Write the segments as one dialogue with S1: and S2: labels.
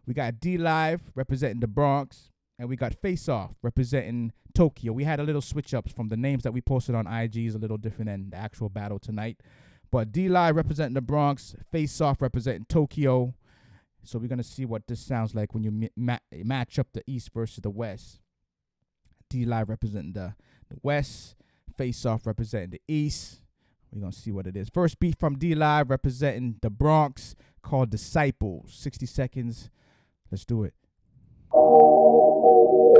S1: We got D Live representing the Bronx, and we got FACEOFF representing Tokyo. We had a little switch ups from the names that we posted on IG is a little different than the actual battle tonight. But D Live representing the Bronx, FACEOFF representing Tokyo. So we're gonna see what this sounds like when you match up the East versus the West. D Live representing the West, FACEOFF representing the East. We're gonna see what it is. First beat from D Live representing the Bronx called Disciples. 60 seconds. Let's do it.
S2: All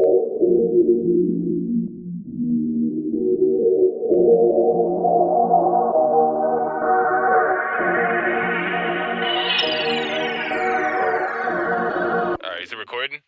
S2: right, is it recording?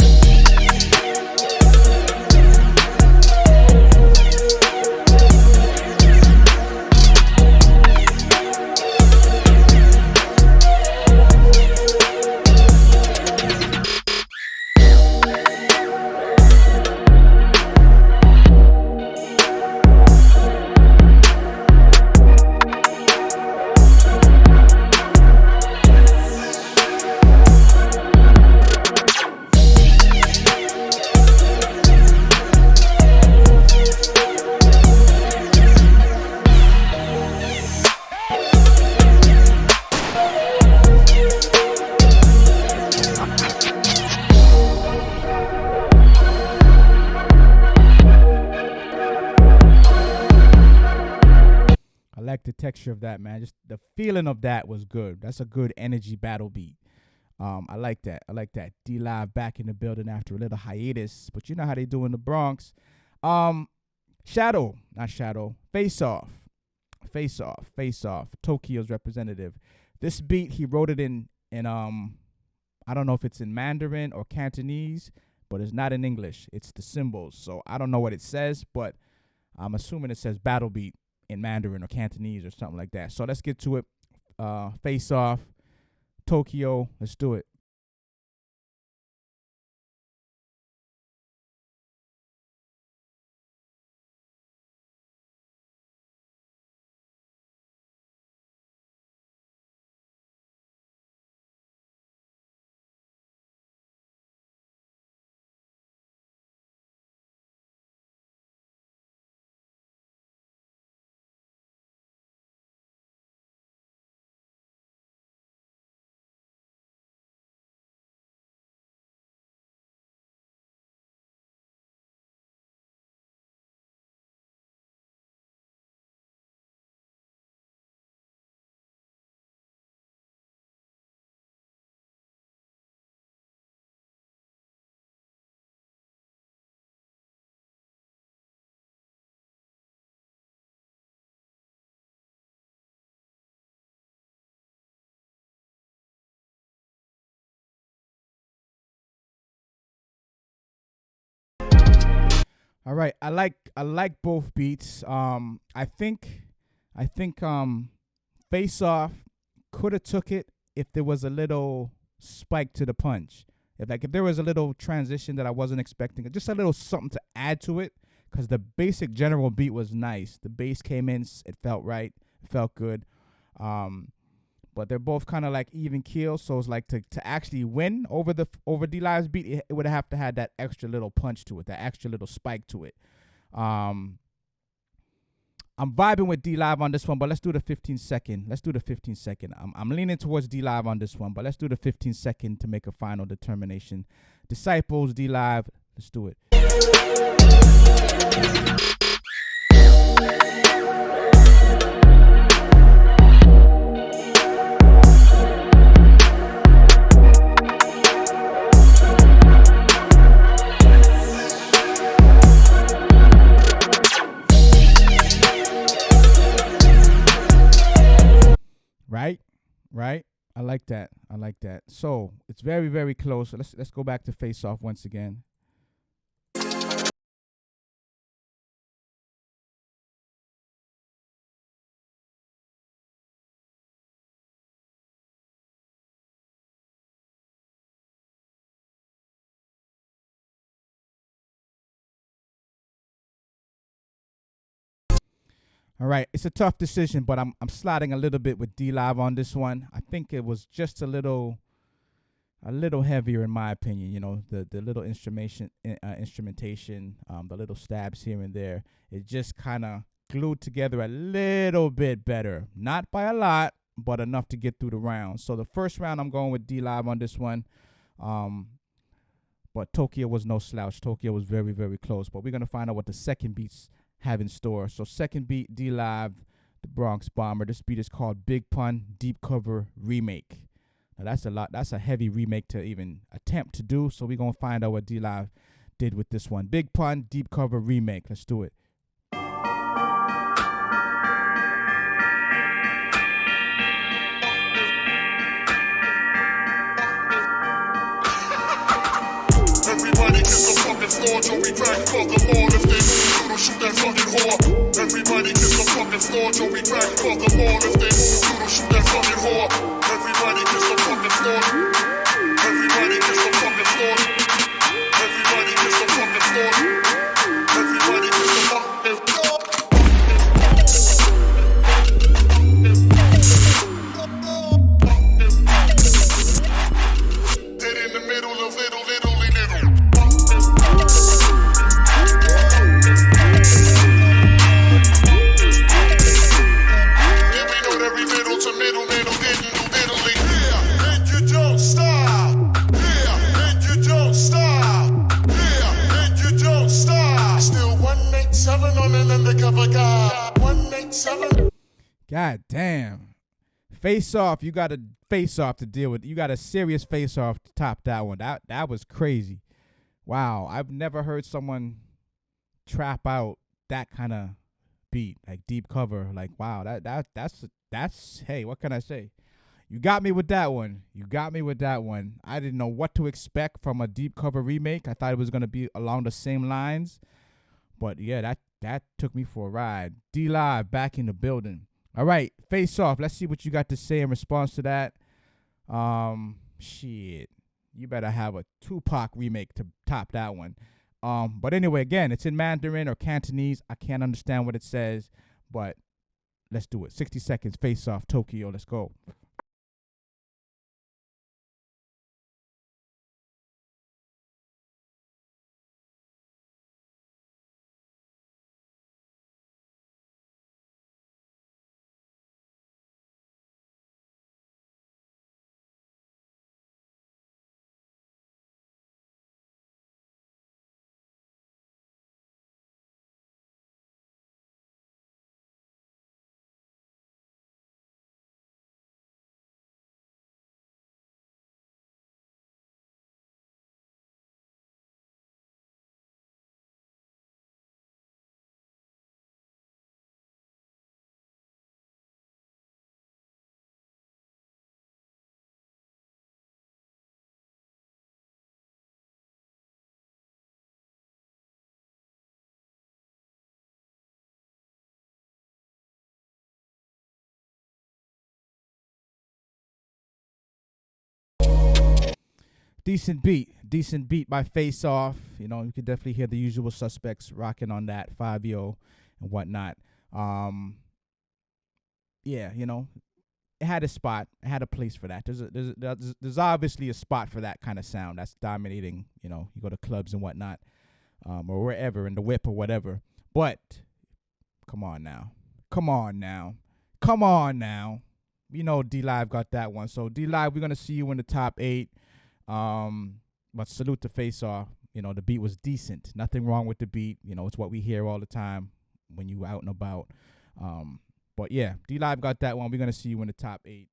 S1: I like the texture of that, man. Just the feeling of that was good. That's a good energy battle beat. I like that. I like that. D Live back in the building after a little hiatus, but you know how they do in the Bronx. FACEOFF. Tokyo's representative. This beat he wrote it in I don't know if it's in Mandarin or Cantonese, but it's not in English. It's the symbols, so I don't know what it says, but I'm assuming it says battle beat in Mandarin or Cantonese or something like that. So let's get to it. FACEOFF, Tokyo. Let's do it. All right, I like both beats. I think FACEOFF could have took it if there was a little spike to the punch. If there was a little transition that I wasn't expecting, just a little something to add to it, because the basic general beat was nice. The bass came in, it felt right, it felt good. But they're both kind of like even keel, so it's like to actually win over D Live's beat, it would have to have that extra little punch to it, that extra little spike to it. I'm vibing with D Live on this one, but let's do the 15-second. Let's do the 15-second. I'm leaning towards D Live on this one, but let's do the 15-second to make a final determination. Disciples, D Live, let's do it. Right. I like that. So it's very, very close. So let's go back to FACEOFF once again. All right, it's a tough decision, but I'm sliding a little bit with D Live on this one. I think it was just a little a little heavier in my opinion. The little instrumentation, the little stabs here and there, it just kind of glued together a little bit better. Not by a lot, but enough to get through the round. So the first round, I'm going with D Live on this one. But Tokyo was no slouch. Tokyo was very, very close. But we're going to find out what the second beats have in store. So second beat, D Live, the Bronx Bomber. This beat is called Big Pun Deep Cover Remake. Now that's a lot. That's a heavy remake to even attempt to do. So we're going to find out what D Live did with this one. Big Pun Deep Cover Remake. Let's do it.
S2: Everybody kiss the fucking floor, Joey crack for the law. If they move, you don't shoot that fucking whore. Everybody kiss the fucking floor, Joey crack for the law. If they move, you don't shoot that fucking whore. Everybody kiss the fucking floor. Everybody kiss the fucking floor. Everybody kiss the fucking floor. Everybody kiss the fucking floor. Dead in the middle of little.
S1: God damn. Face Off, you got a face off to deal with. You got a serious face off to top that one. That was crazy. Wow, I've never heard someone trap out that kind of beat, like deep cover. Like, wow, that's hey, what can I say? You got me with that one. You got me with that one. I didn't know what to expect from a deep cover remake. I thought it was going to be along the same lines. But yeah, that took me for a ride. D Live back in the building. All right, Face Off. Let's see what you got to say in response to that. Shit. You better have a Tupac remake to top that one. But anyway, again, it's in Mandarin or Cantonese. I can't understand what it says, but let's do it. 60 seconds, Face Off, Tokyo. Let's go. Decent beat by Face Off. You can definitely hear the usual suspects rocking on that Fabio and whatnot. Yeah, it had a spot, it had a place for that. There's obviously a spot for that kind of sound that's dominating. You go to clubs and whatnot, or wherever in the whip or whatever. But come on now. D Live got that one. So D Live, we're gonna see you in the top 8. But salute to Face Off. The beat was decent. Nothing wrong with the beat. It's what we hear all the time when you out and about. But yeah, D Live got that one. We're gonna see you in the top 8.